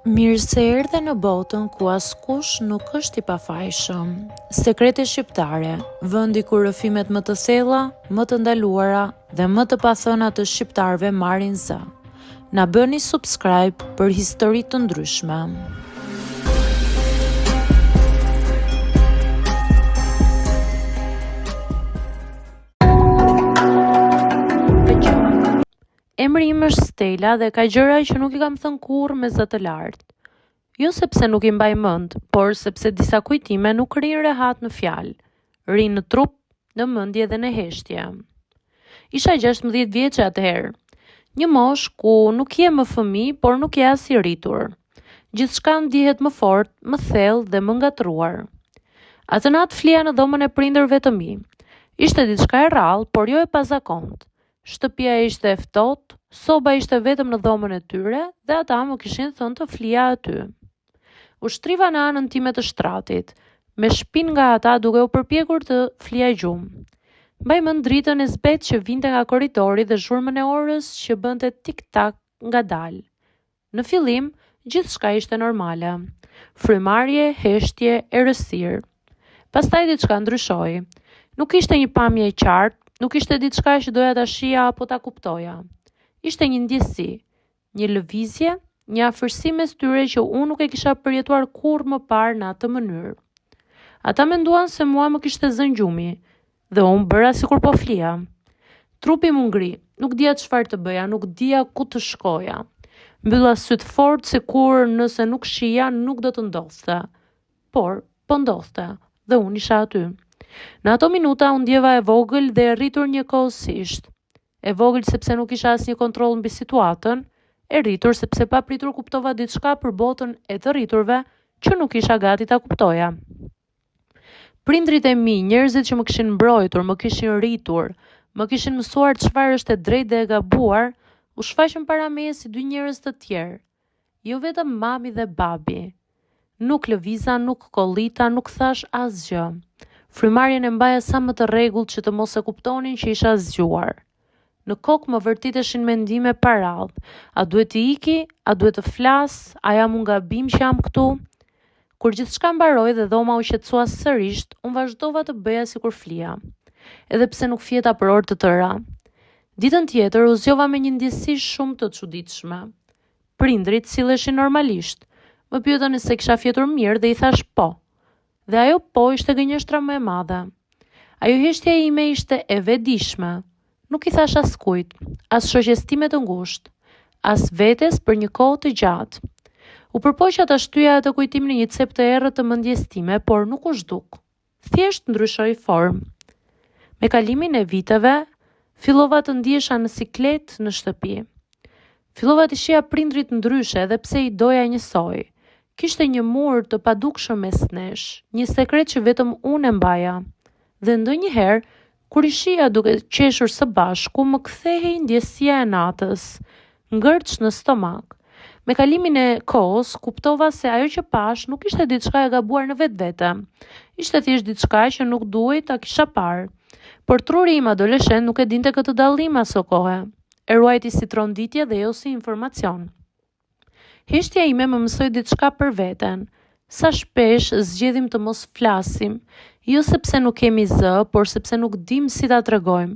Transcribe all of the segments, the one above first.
Mirë se erdhe në botën ku askush nuk është i pafajshëm. Sekrete shqiptare, vendi ku rrëfimet më të thella, më të ndaluara dhe më të pathëna të shqiptarëve marrin zë. Na bëni subscribe për histori të ndryshme. Emri im është Stella dhe ka gjëra që nuk i kam thënë kurrë me zë të lartë. Jo sepse nuk i mbaj mend, por sepse disa kujtime nuk rrinë rehat në fjalë, rrinë në trup, në mendje dhe në heshtje. Isha 16 vjeçe atëherë, një moshë ku nuk je më fëmijë, por nuk je as i rritur. Gjithçka ndihet më fort, më thellë dhe më ngatruar. Atë natë flija në dhomën e prindërve të mi. Ishte diçka e rrallë, por jo e pazakontë. Shtëpia ishte e ftohtë, soba ishte vetëm në dhomën e tyre dhe ata më kishin thënë të flija aty. U shtriva në anën time të shtratit, me shpinë nga ata duke u përpjekur të flija gjumë. Mbaj mend dritën e zbetë që vinte nga korridori dhe zhurmën e orës që bënte tik-tak ngadalë. Në fillim, gjithçka ishte normale. Frymarrje, heshtje, errësirë. Pastaj diçka ndryshoi. Nuk ishte një pamje e qartë, nuk ishte diçka që doja ta shija apo ta kuptoja. Ishte një ndjesi, një lëvizje, një afërsi mes tyre që unë nuk e kisha përjetuar kurrë më parë në atë mënyrë. Ata menduan se mua më kishte zënë gjumi, dhe unë bëra sikur po flija. Trupi më ngri, nuk dija çfarë të bëja, nuk dija ku të shkoja. Mbylla syt fort sikur nëse nuk shija nuk do të ndodhte. Por, po ndodhte, dhe unë isha aty. Në ato minuta unë ndjeva e vogël dhe e rritur njëkohësisht. E vogël sepse nuk isha asnjë kontroll mbi situatën, e rritur sepse papritur kuptova diçka për botën e të rriturve që nuk isha gati ta kuptoja. Prindrit e mi, njerëzit që më kishin mbrojtur, më kishin rritur, më kishin mësuar çfarë është e drejtë dhe e gabuar, u shfaqën para meje si dy njerëz të tjerë. Jo vetëm mami dhe babi. Nuk lëviza, nuk kollita, nuk thash asgjë. Frymarrjen e mbaja sa më të rregullt që të mos e kuptonin që isha zgjuar. Në kokë më vërtiteshin mendime pa radhë. A duhet të iki? A duhet të flas? A jam unë gabim që jam këtu? Kur gjithçka mbaroi dhe dhoma u qetësua sërish, unë vazhdova të bëja sikur flija, edhe pse nuk fjeta për orë të tëra. Ditën tjetër u zgjova me një ndjesi shumë të çuditshme. Prindrit silleshin normalisht. Më pyetën nëse kisha fjetur mirë dhe i thash po. Dhe ajo po ishte gënjeshtra më e madhe. Ajo heshtja ime ishte e vetëdijshme. Nuk i thash askujt, as shoqes time të ngushtë, as vetes për një kohë të gjatë. U përpoqja ta shtyja atë kujtim në një cep të errët të mendjes time, por nuk u zhduk. Thjesht ndryshoi formë. Me kalimin e viteve, fillova të ndihesha në siklet në shtëpi. Fillova të shija prindrit ndryshe edhe pse i doja njësoj. Kishte një mur të padukshëm mes nesh, një sekret që vetëm unë e mbaja. Dhe ndonjëherë, kur i shija duke qeshur së bashku, më kthehej ndjesia e natës, ngërç në stomak. Me kalimin e kohës, kuptova se ajo që pash nuk ishte diçka e gabuar në vetvete. Ishte thjesht diçka që nuk duhej ta kisha parë. Por truri im adoleshent nuk e dinte këtë dallim aso kohe. E ruajti si tronditje dhe jo si informacion. Heshtja ime më mësoi diçka për veten. Sa shpesh zgjedhim të mos flasim, jo sepse nuk kemi zë, por sepse nuk dim si ta tregojmë.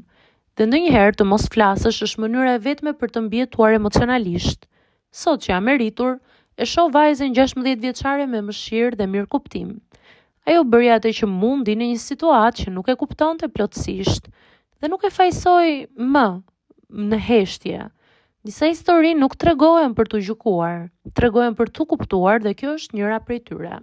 Dhe ndonjëherë të mos flasësh është mënyra e vetme për të mbijetuar emocionalisht. Sot që jam e rritur, e shoh vajzën 16 vjeçare me mëshirë dhe mirëkuptim. Ajo bëri atë që mundi në një situatë që nuk e kuptonte plotësisht dhe nuk e fajsoi më në heshtje. Disa histori nuk tregohen për të gjykuar, tregohen për të kuptuar dhe kjo është njëra prej tyre.